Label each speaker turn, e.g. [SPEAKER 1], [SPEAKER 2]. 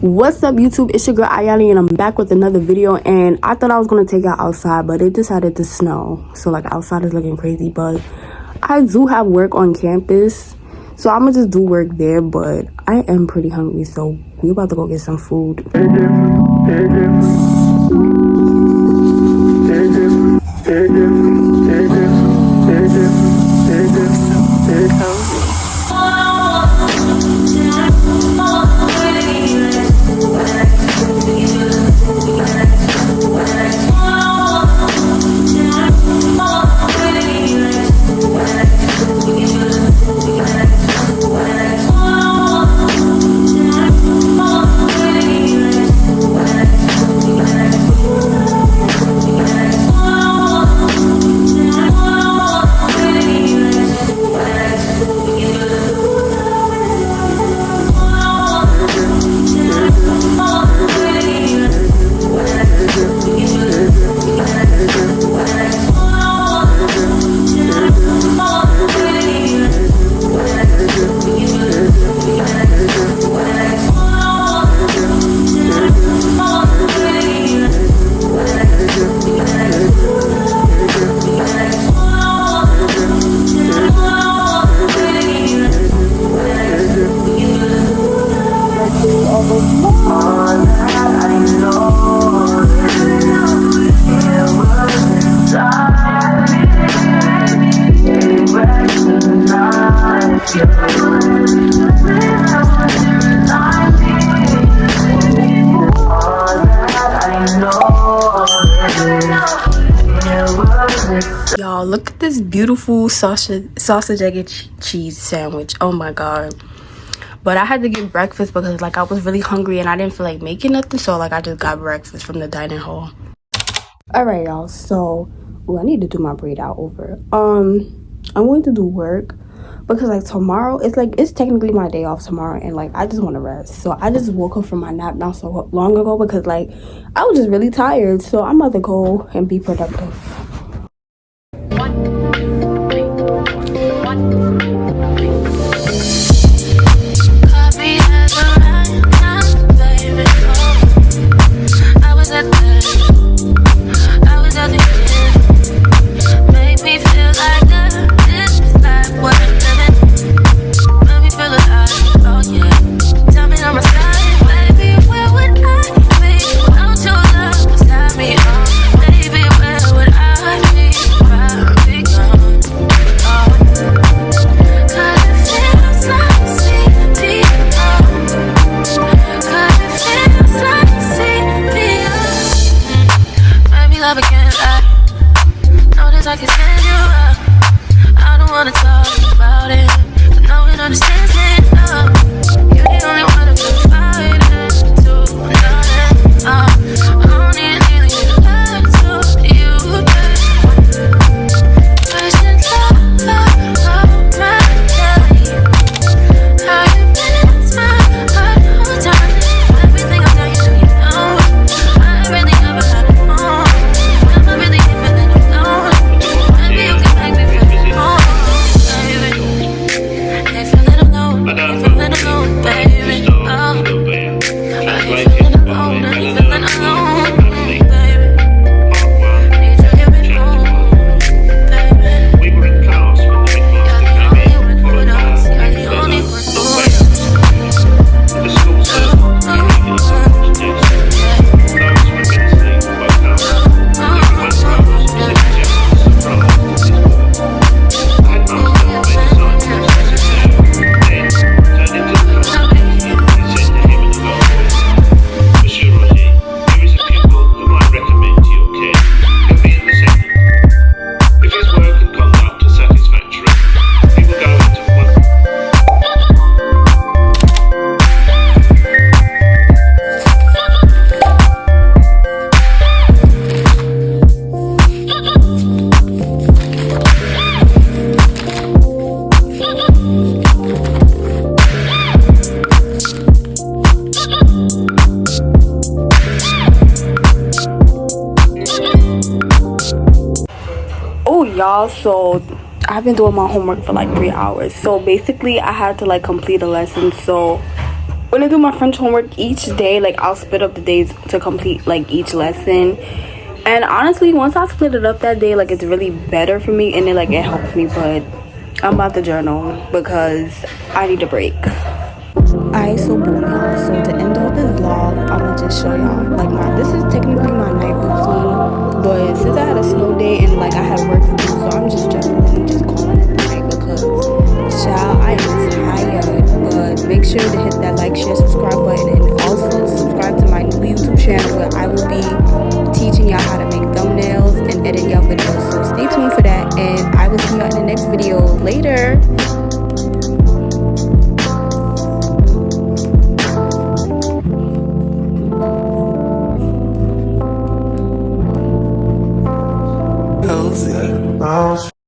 [SPEAKER 1] What's up, YouTube? It's your girl Ayali, and I'm back with another video. And I thought I was gonna take it outside, but it decided to snow, so like outside is looking crazy. But I do have work on campus, so I'm gonna just do work there. But I am pretty hungry, so we about to go get some food. Y'all, look at this beautiful sausage egg and cheese sandwich. Oh my god. But I had to get breakfast because like I was really hungry and I didn't feel like making nothing, so like I just got breakfast from the dining hall. All right, y'all, so I need to do my braid out over. I'm going to do work because like tomorrow it's technically my day off tomorrow, and like I just want to rest. So I just woke up from my nap not so long ago because like I was just really tired, so I'm about to go and be productive. Y'all, so I've been doing my homework for like 3 hours, so basically I had to like complete a lesson. So when I do my French homework each day, like I'll split up the days to complete like each lesson. And honestly, once I split it up that day, like it's really better for me and it helps me. But I'm about to journal because I need a break. Alright, so boom, y'all. So to end off this vlog, I'ma just show y'all like this is technically my night routine, but since I had a snow day and like I had work to do, so I'm just journaling and just calling it the night because child, I am tired. But make sure to hit that like, share, subscribe button, and also subscribe to my new YouTube channel where I will be teaching y'all how to make thumbnails and edit y'all videos. So stay tuned for that, and I will see y'all in the next video. Later.
[SPEAKER 2] How's it?